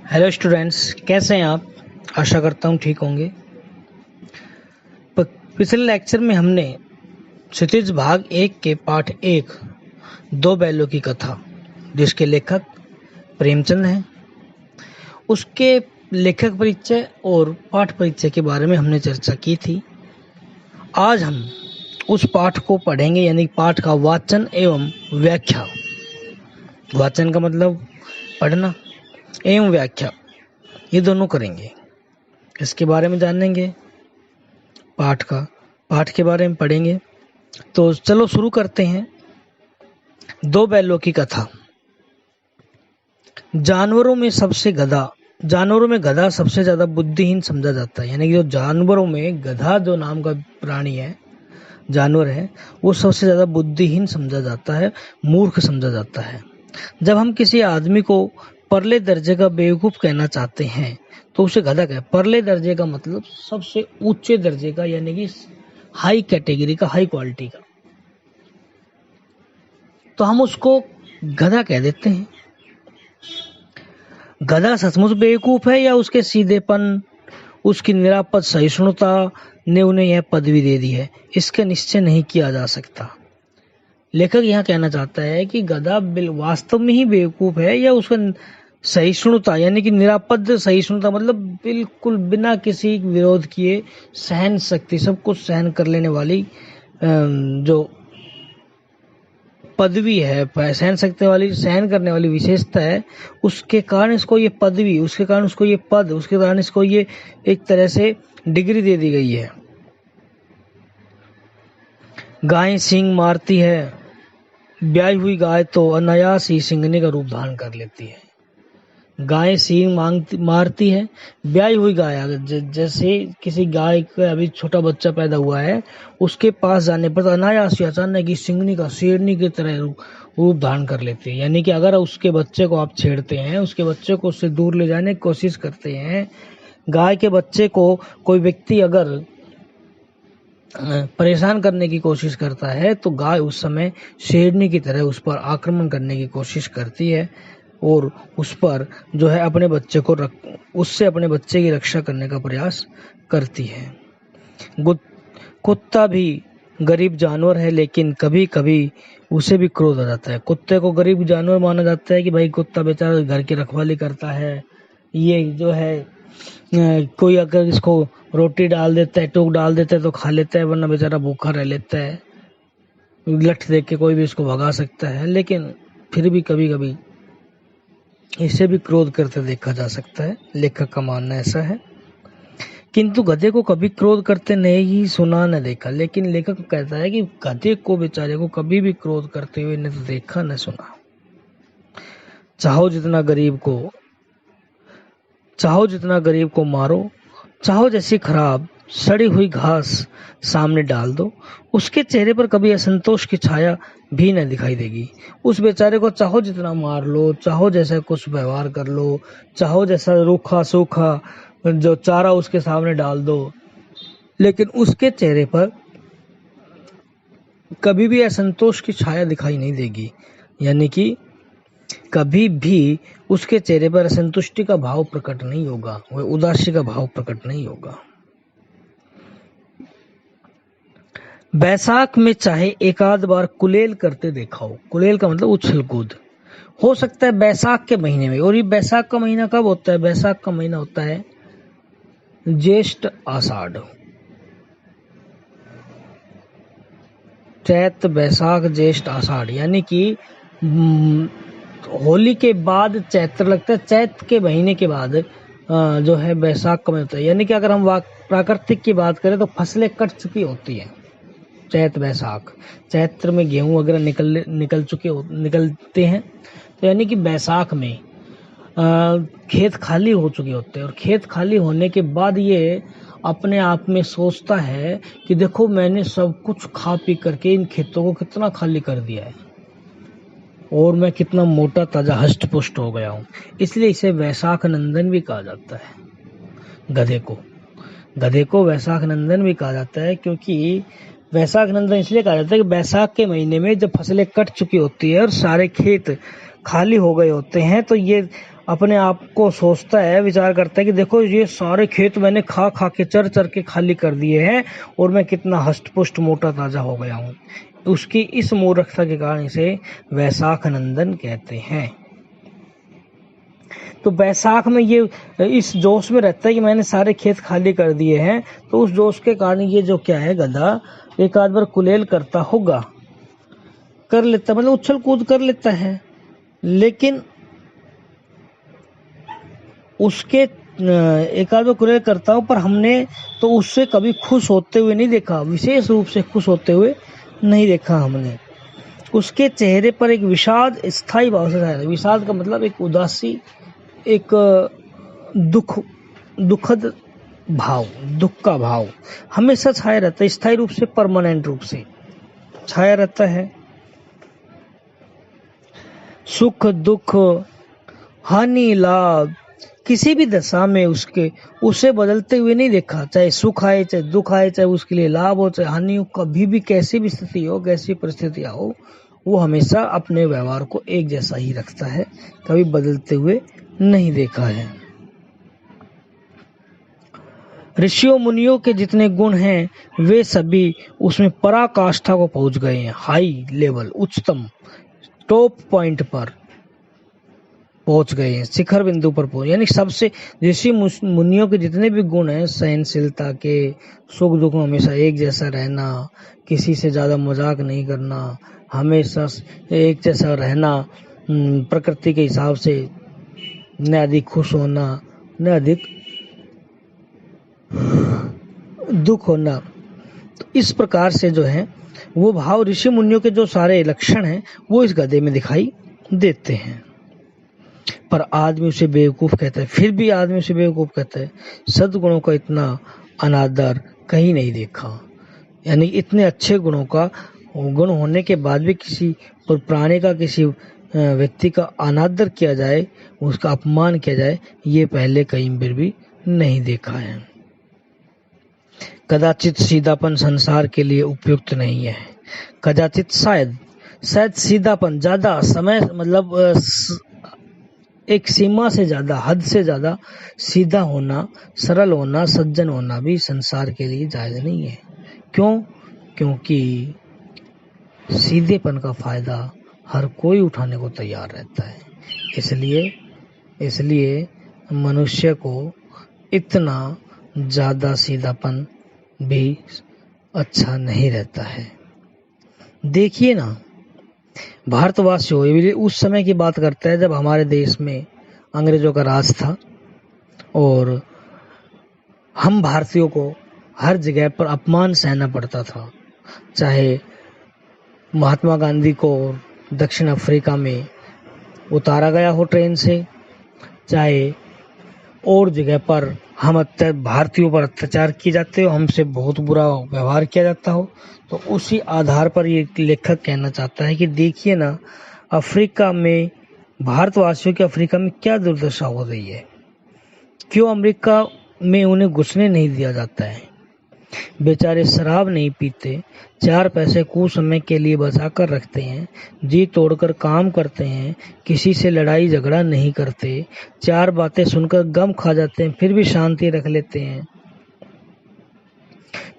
Hello students, कैसे हैं आप। आशा करता हूँ ठीक होंगे। पिछले लेक्चर में हमने क्षितिज भाग 1 के पाठ 1 दो बैलों की कथा, जिसके लेखक प्रेमचंद हैं, उसके लेखक परिचय और पाठ परिचय के बारे में हमने चर्चा की थी। आज हम उस पाठ को पढ़ेंगे, यानी पाठ का वाचन एवं व्याख्या। वाचन का मतलब पढ़ना एवं व्याख्या, ये दोनों करेंगे। इसके बारे में जानेंगे, पाठ के बारे में पढ़ेंगे। तो चलो शुरू करते हैं। दो बैलों की कथा। जानवरों में गधा सबसे ज्यादा बुद्धिहीन समझा जाता है। यानी कि जो जानवरों में गधा जो नाम का प्राणी है, जानवर है, वो सबसे ज्यादा बुद्धिहीन समझा जाता है, मूर्ख समझा जाता है। जब हम किसी आदमी को परले दर्जे का बेवकूफ कहना चाहते हैं तो उसे गधा कहते हैं। परले दर्जे का मतलब सबसे ऊंचे दर्जे का, यानी कि हाई कैटेगरी का, हाई क्वालिटी का, तो हम उसको गधा कह देते हैं। गधा सचमुच बेवकूफ है या उसके सीधेपन, उसकी निरापद सहिष्णुता ने उन्हें यह पदवी दे दी है, इसका निश्चय नहीं किया जा सकता। लेखक यहाँ कहना चाहता है कि गधा वास्तव में ही बेवकूफ है या उसका सहिष्णुता, यानी कि निरापद सहिष्णुता मतलब बिल्कुल बिना किसी विरोध किए सहन शक्ति, सब कुछ सहन कर लेने वाली जो पदवी है, सहन सकते वाली, सहन करने वाली विशेषता है, उसके कारण इसको ये पदवी, उसके कारण उसको ये पद, उसके कारण इसको ये एक तरह से डिग्री दे दी गई है। गाय सींग मारती है, ब्याई हुई गाय तो अनायास ही सिंगने का रूप धारण कर लेती है। गाय सींग मारती है, ब्याई हुई गाय, जैसे किसी गाय का अभी छोटा बच्चा पैदा हुआ है, उसके पास जाने पर अनायास ही अचानक ही सिंगनी का, शेरनी की तरह रूप धारण कर लेती है। यानी कि अगर उसके बच्चे को आप छेड़ते हैं, उसके बच्चे को उससे दूर ले जाने की कोशिश करते हैं, गाय के बच्चे को कोई व्यक्ति अगर परेशान करने की कोशिश करता है तो गाय उस समय शेरनी की तरह उस पर आक्रमण करने की कोशिश करती है और उस पर जो है उससे अपने बच्चे की रक्षा करने का प्रयास करती है। कुत्ता भी गरीब जानवर है, लेकिन कभी कभी उसे भी क्रोध आ जाता है। कुत्ते को गरीब जानवर माना जाता है कि भाई कुत्ता बेचारा घर की रखवाली करता है, ये जो है कोई अगर इसको रोटी डाल देता है, टूक डाल देता है तो खा लेता है, वरना बेचारा भूखा रह लेता है। लठ देख के कोई भी इसको भगा सकता है, लेकिन फिर भी कभी कभी इसे भी क्रोध करते देखा जा सकता है। लेखक का मानना ऐसा है। किंतु गधे को कभी क्रोध करते नहीं सुना न देखा। लेकिन लेखक कहता है कि गधे को, बेचारे को, कभी भी क्रोध करते हुए न तो देखा न सुना। चाहो जितना गरीब को मारो, चाहो जैसी खराब सड़ी हुई घास सामने डाल दो, उसके चेहरे पर कभी असंतोष की छाया भी न दिखाई देगी। उस बेचारे को चाहो जितना मार लो, चाहो जैसा कुछ व्यवहार कर लो, चाहो जैसा रूखा सूखा जो चारा उसके सामने डाल दो, लेकिन उसके चेहरे पर कभी भी असंतोष की छाया दिखाई नहीं देगी। यानी कि कभी भी उसके चेहरे पर असंतुष्टि का भाव प्रकट नहीं होगा, वह उदासी का भाव प्रकट नहीं होगा। बैसाख में चाहे एक आध बार कुलेल करते देखा हो। कुलेल का मतलब उछल कूद, हो सकता है बैसाख के महीने में। और ये बैसाख का महीना कब होता है? बैसाख का महीना होता है ज्येष्ठ आषाढ़। चैत बैसाख ज्येष्ठ आषाढ़, यानी कि होली के बाद चैत्र लगता है, चैत के महीने के बाद जो है बैसाख का महीना होता है। यानी कि अगर हम प्राकृतिक की बात करें तो फसलें कट चुकी होती हैं चैत बैसाख। चैत्र में गेहूं वगैरह निकलते हैं, तो यानी कि बैसाख में खेत खाली हो चुके होते हैं। और खेत खाली होने के बाद ये अपने आप में सोचता है कि देखो मैंने सब कुछ खा पी करके इन खेतों को कितना खाली कर दिया है और मैं कितना मोटा ताजा हष्ट पुष्ट हो गया हूँ। इसलिए इसे वैशाख नंदन भी कहा जाता है। गधे को वैशाख नंदन भी कहा जाता है, क्योंकि वैशाख नंदन इसलिए कहा जाता है कि बैसाख के महीने में जब फसलें कट चुकी होती है और सारे खेत खाली हो गए होते हैं, तो ये अपने आप को सोचता है, विचार करता है कि देखो ये सारे खेत मैंने खा खा के चर चर के खाली कर दिए हैं और मैं कितना हष्ट पुष्ट मोटा ताजा हो गया हूँ। उसकी इस मूर्खता के कारण इसे वैशाख नंदन कहते हैं। तो बैसाख में ये इस जोश में रहता है कि मैंने सारे खेत खाली कर दिए हैं, तो उस जोश के कारण ये जो क्या है गधा एक आध बार कुलेल करता होगा, कर लेता, मतलब उछल कूद कर लेता है, लेकिन उसके एक आध बार कुलेल करता हूँ, पर हमने तो उससे कभी खुश होते हुए नहीं देखा, विशेष रूप से खुश होते हुए नहीं देखा हमने। उसके चेहरे पर एक विषाद स्थायी भाव से छाया, विषाद का मतलब एक उदासी, एक दुखद भाव, दुख का भाव हमेशा छाया रहता है, स्थायी रूप से, परमानेंट रूप से छाया रहता है। सुख दुख हानि लाभ किसी भी दशा में उसे बदलते हुए नहीं देखा, चाहे सुख आए चाहे दुख आए, चाहे उसके लिए लाभ हो चाहे हानि हो, कभी भी कैसी भी स्थिति हो, कैसी परिस्थितियां हो, वो हमेशा अपने व्यवहार को एक जैसा ही रखता है, कभी बदलते हुए नहीं देखा है। ऋषियों मुनियों के जितने गुण हैं वे सभी उसमें पराकाष्ठा को पहुंच गए हैं, हाई लेवल, उच्चतम टॉप पॉइंट पर पहुंच गए हैं, शिखर बिंदु पर पहुंच, यानी सबसे ऋषि मुनियों के जितने भी गुण हैं, सहनशीलता के, सुख दुख में हमेशा एक जैसा रहना, किसी से ज्यादा मजाक नहीं करना, हमेशा एक जैसा रहना, प्रकृति के हिसाब से, न अधिक खुश होना न अधिक दुख होना, तो इस प्रकार से जो है वो भाव ऋषि मुनियों के जो सारे लक्षण हैं वो इस गधे में दिखाई देते हैं। पर आदमी उसे बेवकूफ कहता है, फिर भी आदमी उसे बेवकूफ कहता है। सद्गुणों का इतना अनादर कहीं नहीं देखा, यानी इतने अच्छे गुणों का गुण होने के बाद भी किसी प्राणी का, किसी व्यक्ति का अनादर किया जाए, उसका अपमान किया जाए, ये पहले कहीं पर भी नहीं देखा है। कदाचित सीधापन संसार के लिए उपयुक्त नहीं है, कदाचित शायद सीधापन ज्यादा समय, मतलब एक सीमा से ज्यादा, हद से ज्यादा सीधा होना, सरल होना, सज्जन होना भी संसार के लिए जायज नहीं है। क्यों? क्योंकि सीधेपन का फायदा हर कोई उठाने को तैयार रहता है, इसलिए मनुष्य को इतना ज्यादा सीधापन भी अच्छा नहीं रहता है। देखिए ना, भारतवासियों, ये उस समय की बात करता है जब हमारे देश में अंग्रेजों का राज था और हम भारतीयों को हर जगह पर अपमान सहना पड़ता था, चाहे महात्मा गांधी को दक्षिण अफ्रीका में उतारा गया हो ट्रेन से, चाहे और जगह पर हम भारतीयों पर अत्याचार किए जाते हो, हमसे बहुत बुरा व्यवहार किया जाता हो, तो उसी आधार पर ये लेखक कहना चाहता है कि देखिए ना, अफ्रीका में, भारतवासियों के अफ्रीका में क्या दुर्दशा हो रही है, क्यों अमेरिका में उन्हें घुसने नहीं दिया जाता है। बेचारे शराब नहीं पीते, 4 पैसे कुछ समय के लिए बचा कर रखते हैं, जी तोड़कर काम करते हैं, किसी से लड़ाई झगड़ा नहीं करते, 4 बातें सुनकर गम खा जाते हैं, फिर भी शांति रख लेते हैं,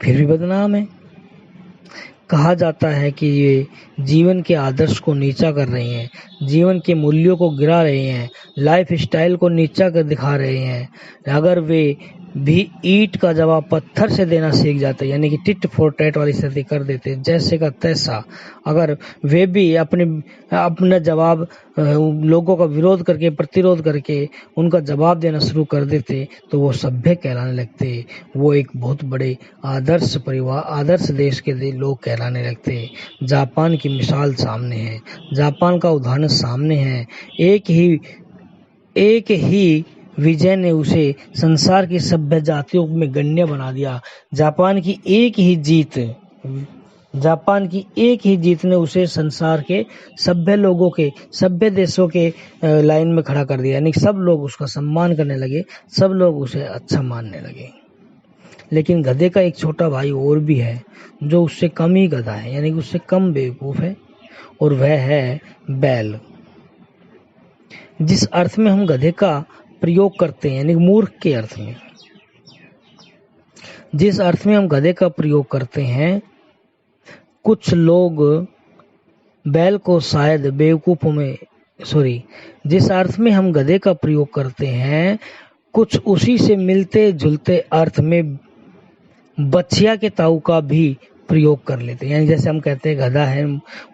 फिर भी बदनाम है। कहा जाता है कि ये जीवन के आदर्श को नीचा कर रहे हैं, जीवन के मूल्यों को गिरा रहे हैं, लाइफ स्टाइल को नीचा कर दिखा रहे हैं। अगर वे भी ईंट का जवाब पत्थर से देना सीख जाते, यानी कि टिट फॉर टैट वाली स्थिति कर देते, जैसे का तैसा, अगर वे भी अपना जवाब लोगों का विरोध करके, प्रतिरोध करके उनका जवाब देना शुरू कर देते, तो वो सभ्य कहलाने लगते, वो एक बहुत बड़े आदर्श परिवार, आदर्श देश के लोग कहलाने लगते। जापान की मिसाल सामने है, जापान का उदाहरण सामने है। एक ही विजय ने उसे संसार की सभ्य जातियों में गण्य बना दिया। जापान की एक ही जीत ने उसे संसार के सभ्य लोगों के, सभ्य देशों के लाइन में खड़ा कर दिया, यानी सब लोग उसका सम्मान करने लगे, सब लोग उसे अच्छा मानने लगे। लेकिन गधे का एक छोटा भाई और भी है जो उससे कम ही गधा है, यानी कि उससे कम बेवकूफ है, और वह है बैल। जिस अर्थ में हम गधे का प्रयोग करते हैं, यानी मूर्ख के अर्थ में, जिस अर्थ में हम गधे का प्रयोग करते हैं, कुछ लोग बैल को शायद बेवकूफों में जिस अर्थ में हम गधे का प्रयोग करते हैं, कुछ उसी से मिलते जुलते अर्थ में बछिया के ताऊ का भी प्रयोग कर लेते हैं। यानी जैसे हम कहते हैं गधा है,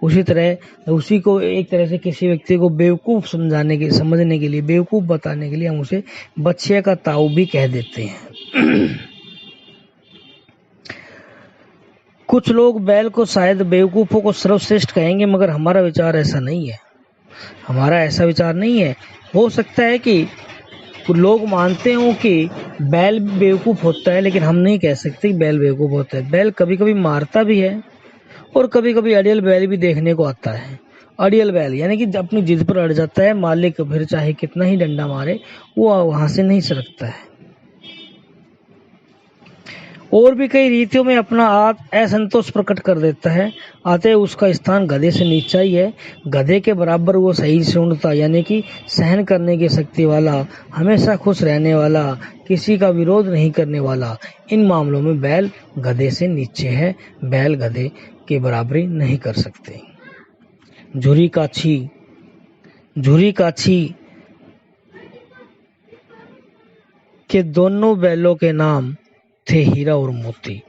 उसी तरह उसी को एक तरह से किसी व्यक्ति को बेवकूफ समझने के लिए, बेवकूफ बताने के लिए हम उसे बछिया का ताऊ भी कह देते हैं। कुछ लोग बैल को शायद बेवकूफों को सर्वश्रेष्ठ कहेंगे, मगर हमारा विचार ऐसा नहीं है। हमारा ऐसा विचार नहीं है। हो सकता है कि लोग मानते हो कि बैल बेवकूफ होता है, लेकिन हम नहीं कह सकते कि बैल बेवकूफ होता है। बैल कभी कभी मारता भी है और कभी कभी अड़ियल बैल भी देखने को आता है। अड़ियल बैल यानी कि अपनी जिद पर अड़ जाता है, मालिक फिर चाहे कितना ही डंडा मारे वो वहां से नहीं सरकता है। और भी कई रीतियों में अपना असंतोष प्रकट कर देता है, अतः उसका स्थान गधे से नीचा ही है। गधे के बराबर वो सही शून्यता यानी कि सहन करने की शक्ति वाला, हमेशा खुश रहने वाला, किसी का विरोध नहीं करने वाला, इन मामलों में बैल गधे से नीचे है। बैल गधे के बराबरी नहीं कर सकते। झुरी काछी के दोनों बैलों के नाम थे हीरा और मोती।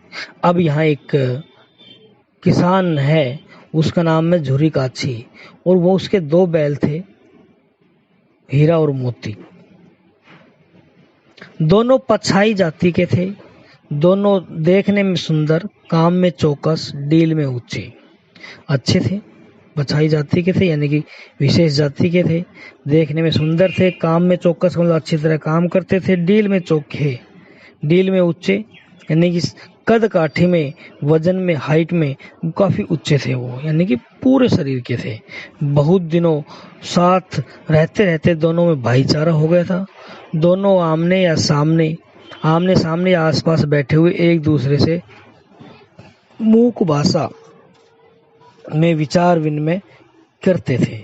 अब यहाँ एक किसान है, उसका नाम है झुरी काछी, और वो उसके दो बैल थे, हीरा और मोती। दोनों पछाई जाति के थे, दोनों देखने में सुंदर, काम में चौकस, डील में ऊंचे। अच्छे थे, पछाई जाति के थे यानी कि विशेष जाति के थे, देखने में सुंदर थे, काम में चौकस मतलब अच्छी तरह काम करते थे, डील में चौखे, डील में ऊंचे यानी कि कद काठी में, वजन में, हाइट में काफी ऊंचे थे वो, यानी कि पूरे शरीर के थे। बहुत दिनों साथ रहते रहते दोनों में भाईचारा हो गया था। दोनों आमने सामने या आसपास बैठे हुए एक दूसरे से मूक भाषा में विचार विनिमय करते थे।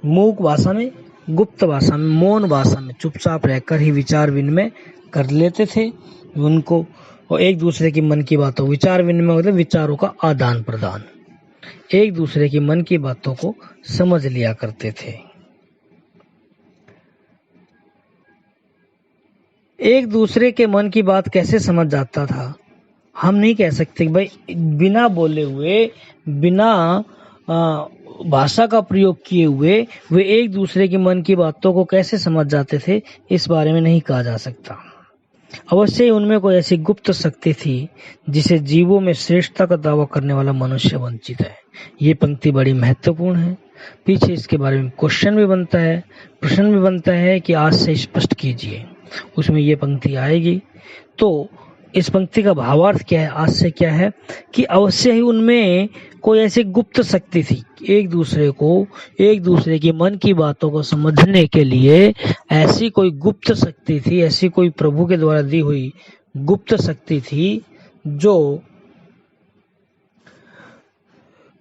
मूक भाषा में, गुप्त भाषा में, मौन भाषा में चुपचाप रहकर ही विचार विनिमय कर लेते थे उनको, और एक दूसरे की मन की बातों, विचार विनिमय मतलब विचारों का आदान प्रदान, एक दूसरे की मन की बातों को समझ लिया करते थे। एक दूसरे के मन की बात कैसे समझ जाता था, हम नहीं कह सकते भाई बिना बोले हुए, बिना भाषा का प्रयोग किए हुए वे एक दूसरे के मन की बातों को कैसे समझ जाते थे, इस बारे में नहीं कहा जा सकता। अवश्य ही उनमें कोई ऐसी गुप्त शक्ति थी जिसे जीवों में श्रेष्ठता का दावा करने वाला मनुष्य वंचित है। ये पंक्ति बड़ी महत्वपूर्ण है। पीछे इसके बारे में क्वेश्चन भी बनता है, प्रश्न भी बनता है कि आज से स्पष्ट कीजिए, उसमें ये पंक्ति आएगी। तो इस पंक्ति का भावार्थ क्या है, आज से क्या है कि अवश्य ही उनमें कोई ऐसी गुप्त शक्ति थी, एक दूसरे की मन की बातों को समझने के लिए ऐसी कोई गुप्त शक्ति थी, ऐसी कोई प्रभु के द्वारा दी हुई गुप्त शक्ति थी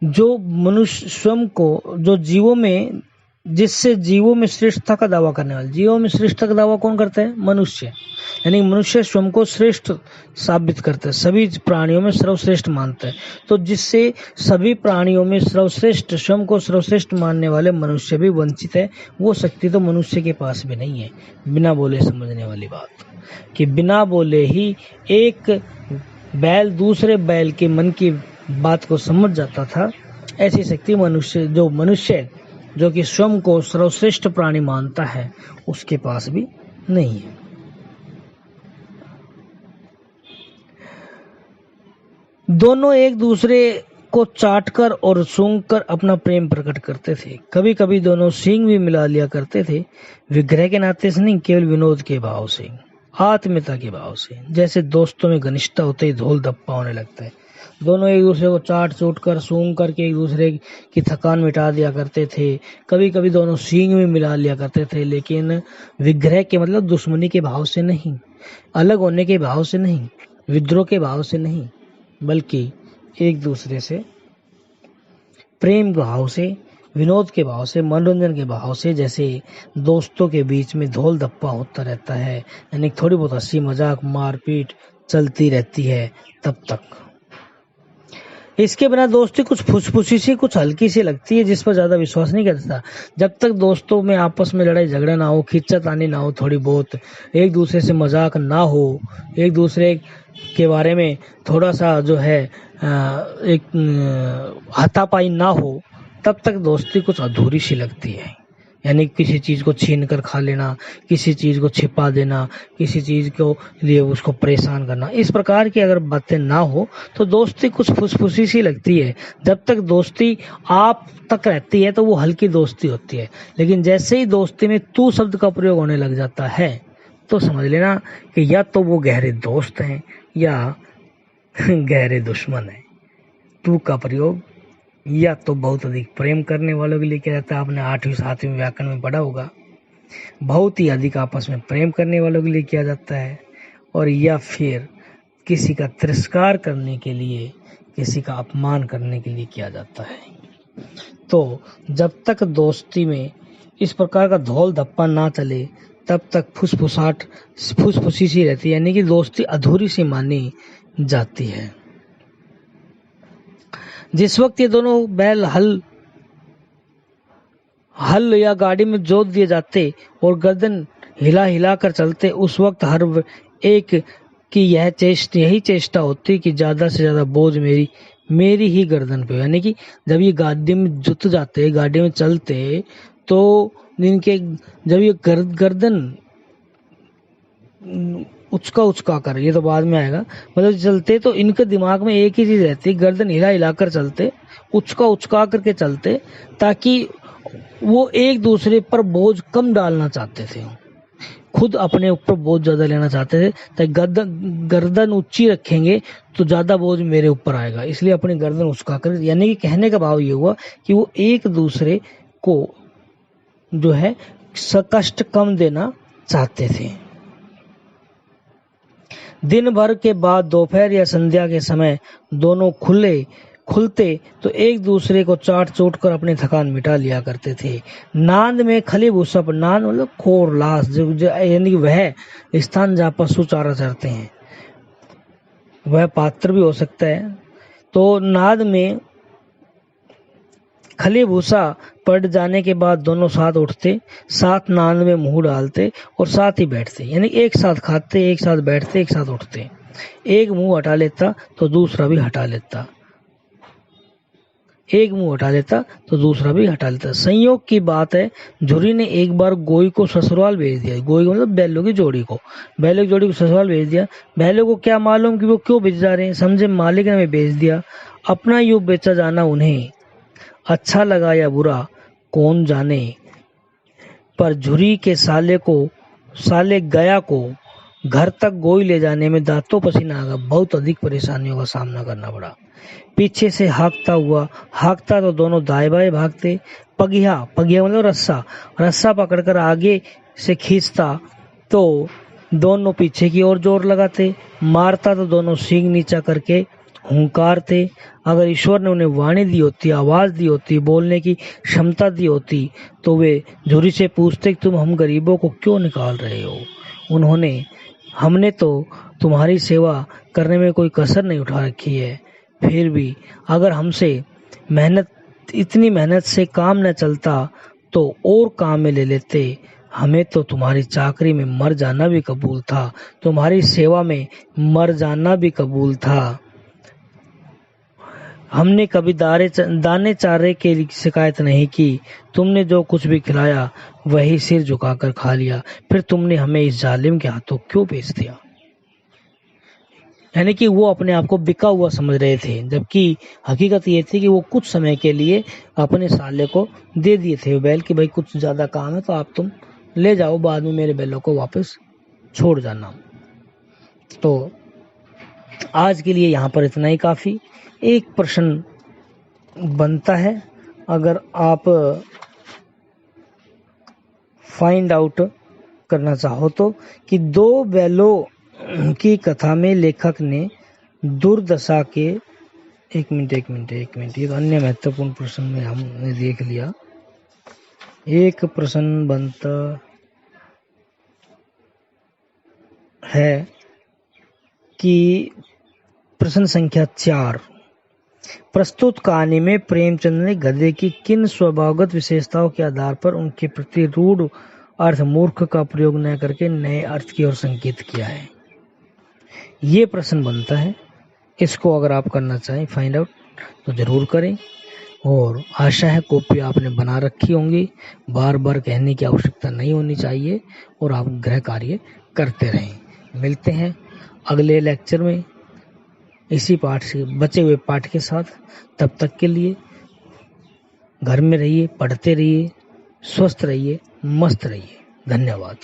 जो मनुष्य स्वयं को, जो जीवों में, जिससे जीवों में श्रेष्ठता का दावा करने वाले, जीवों में श्रेष्ठता का दावा कौन करता है, मनुष्य, यानी मनुष्य स्वयं को श्रेष्ठ साबित करता है, सभी प्राणियों में सर्वश्रेष्ठ मानता है। तो जिससे सभी प्राणियों में सर्वश्रेष्ठ, स्वयं को सर्वश्रेष्ठ मानने वाले मनुष्य भी वंचित है। वो शक्ति तो मनुष्य के पास भी नहीं है। बिना बोले समझने वाली बात कि बिना बोले ही एक बैल दूसरे बैल के मन की बात को समझ जाता था, ऐसी शक्ति मनुष्य जो कि स्वयं को सर्वश्रेष्ठ प्राणी मानता है उसके पास भी नहीं है। दोनों एक दूसरे को चाटकर और सूंघकर अपना प्रेम प्रकट करते थे। कभी कभी दोनों सींग भी मिला लिया करते थे, विग्रह के नाते से नहीं, केवल विनोद के भाव से, आत्मीयता के भाव से। जैसे दोस्तों में घनिष्ठता होते ही धोल धप्पा होने लगता है। दोनों एक दूसरे को चाट चूट कर, सूंघ करके एक दूसरे की थकान मिटा दिया करते थे। कभी कभी दोनों सींग में मिला लिया करते थे, लेकिन विग्रह के मतलब दुश्मनी के भाव से नहीं, अलग होने के भाव से नहीं, विद्रोह के भाव से नहीं, बल्कि एक दूसरे से प्रेम भाव से विनोद के भाव से, मनोरंजन के भाव से, जैसे दोस्तों के बीच में धोल धप्पा होता रहता है, यानी थोड़ी बहुत हंसी मजाक मारपीट चलती रहती है, तब तक। इसके बिना दोस्ती कुछ फुसफुसी सी, कुछ हल्की सी लगती है, जिस पर ज्यादा विश्वास नहीं करता। जब तक दोस्तों में आपस में लड़ाई झगड़ा ना हो, खींचातानी ना हो, थोड़ी बहुत एक दूसरे से मजाक ना हो, एक दूसरे के बारे में थोड़ा सा जो है एक हाथापाई ना हो, तब तक दोस्ती कुछ अधूरी सी लगती है। यानी किसी चीज को छीन कर खा लेना, किसी चीज को छिपा देना, किसी चीज को लिए उसको परेशान करना, इस प्रकार की अगर बातें ना हो तो दोस्ती कुछ फुसफुसी सी लगती है। जब तक दोस्ती आप तक रहती है तो वो हल्की दोस्ती होती है, लेकिन जैसे ही दोस्ती में तू शब्द का प्रयोग होने लग जाता है तो समझ लेना कि या तो वो गहरे दोस्त हैं या गहरे दुश्मन हैं। तू का प्रयोग या तो बहुत अधिक प्रेम करने वालों के लिए किया जाता है, आपने 8वीं 7वीं व्याकरण में पढ़ा होगा, बहुत ही अधिक आपस में प्रेम करने वालों के लिए किया जाता है, और या फिर किसी का तिरस्कार करने के लिए, किसी का अपमान करने के लिए किया जाता है। तो जब तक दोस्ती में इस प्रकार का धौल धप्पा ना चले तब तक फुसफुसी सी रहती है, यानी कि दोस्ती अधूरी सी मानी जाती है। जिस वक्त ये दोनों बैल हल या गाड़ी में जोत दिए जाते और गर्दन हिला हिला कर चलते, उस वक्त हर एक की यही चेष्टा होती कि ज्यादा से ज्यादा बोझ मेरी ही गर्दन पे, यानी कि जब ये गाड़ी में जुत जाते, गाड़ी में चलते, तो इनके जब ये गर्दन उचका कर, ये तो बाद में आएगा, मतलब चलते तो इनके दिमाग में एक ही चीज रहती, गर्दन हिला हिला कर चलते, उचका करके चलते, ताकि वो एक दूसरे पर बोझ कम डालना चाहते थे, खुद अपने ऊपर बोझ ज्यादा लेना चाहते थे, ताकि गर्दन ऊंची रखेंगे तो ज्यादा बोझ मेरे ऊपर आएगा, इसलिए अपनी गर्दन उचका कर, यानी कि कहने का भाव ये हुआ कि वो एक दूसरे को जो है कष्ट कम देना चाहते थे। दिन भर के बाद दोपहर या संध्या के समय दोनों खुलते तो एक दूसरे को चाट चोट कर अपनी थकान मिटा लिया करते थे। नांद में खली भूसा पर, नांद मतलब खोर लाश, यानी कि वह स्थान जहाँ पशु चारा चरते हैं, वह पात्र भी हो सकता है। तो नाद में खली भूसा पड़ जाने के बाद दोनों साथ उठते, साथ नांद में मुंह डालते और साथ ही बैठते, यानी एक साथ खाते, एक साथ बैठते, एक साथ उठते। एक मुंह हटा लेता तो दूसरा भी हटा लेता, एक मुंह हटा लेता तो दूसरा भी हटा लेता। संयोग की बात है, झुरी ने एक बार गोई को ससुराल भेज दिया, गोई मतलब बैलों की जोड़ी को ससुराल भेज दिया। बैलों को क्या मालूम कि वो क्यों भेज जा रहे हैं, समझे मालिक ने हमें भेज दिया। अपना यूं बेचा जाना उन्हें अच्छा लगा या बुरा कौन जाने, पर झुरी के साले गया को घर तक गोई ले जाने में दांतों पसीना आ गया, बहुत अधिक परेशानियों का सामना करना पड़ा। पीछे से हाकता तो दोनों दाएं बाएं भागते। पगिया मतलब रस्सा पकड़कर आगे से खींचता तो दोनों पीछे की ओर जोर लगाते। मारता तो दोनों सींग नीचा करके हुंकारते। अगर ईश्वर ने उन्हें वाणी दी होती, आवाज दी होती, बोलने की क्षमता दी होती, तो वे झुरी से पूछते कि तुम हम गरीबों को क्यों निकाल रहे हो। हमने तो तुम्हारी सेवा करने में कोई कसर नहीं उठा रखी है, फिर भी अगर हमसे इतनी मेहनत से काम न चलता तो और काम में ले लेते। हमें तो तुम्हारी चाकरी में मर जाना भी कबूल था, तुम्हारी सेवा में मर जाना भी कबूल था। हमने कभी दाने चारे की शिकायत नहीं की, तुमने जो कुछ भी खिलाया वही सिर झुकाकर खा लिया, फिर तुमने हमें इस जालिम के हाथों क्यों बेच दिया। यानी कि वो अपने आप को बिका हुआ समझ रहे थे, जबकि हकीकत ये थी कि वो कुछ समय के लिए अपने साले को दे दिए थे बैल कि भाई कुछ ज्यादा काम है तो आप तुम ले जाओ, बाद में मेरे बैलों को वापस छोड़ जाना। तो आज के लिए यहाँ पर इतना ही काफी। एक प्रश्न बनता है, अगर आप फाइंड आउट करना चाहो तो, कि दो बैलों की कथा में लेखक ने दुर्दशा के एक मिनट ये तो अन्य महत्वपूर्ण प्रश्न में हमने देख लिया। एक प्रश्न बनता है कि प्रश्न संख्या 4, प्रस्तुत कहानी में प्रेमचंद ने गधे की किन स्वभावगत विशेषताओं के आधार पर उनके प्रति रूढ़ अर्थ मूर्ख का प्रयोग न करके नए अर्थ की ओर संकेत किया है। ये प्रश्न बनता है। इसको अगर आप करना चाहें फाइंड आउट तो जरूर करें, और आशा है कॉपी आपने बना रखी होंगी। बार बार कहने की आवश्यकता नहीं होनी चाहिए और आप गृह कार्य करते रहें। मिलते हैं अगले लेक्चर में इसी पाठ से बचे हुए पाठ के साथ। तब तक के लिए घर में रहिए, पढ़ते रहिए, स्वस्थ रहिए, मस्त रहिए। धन्यवाद।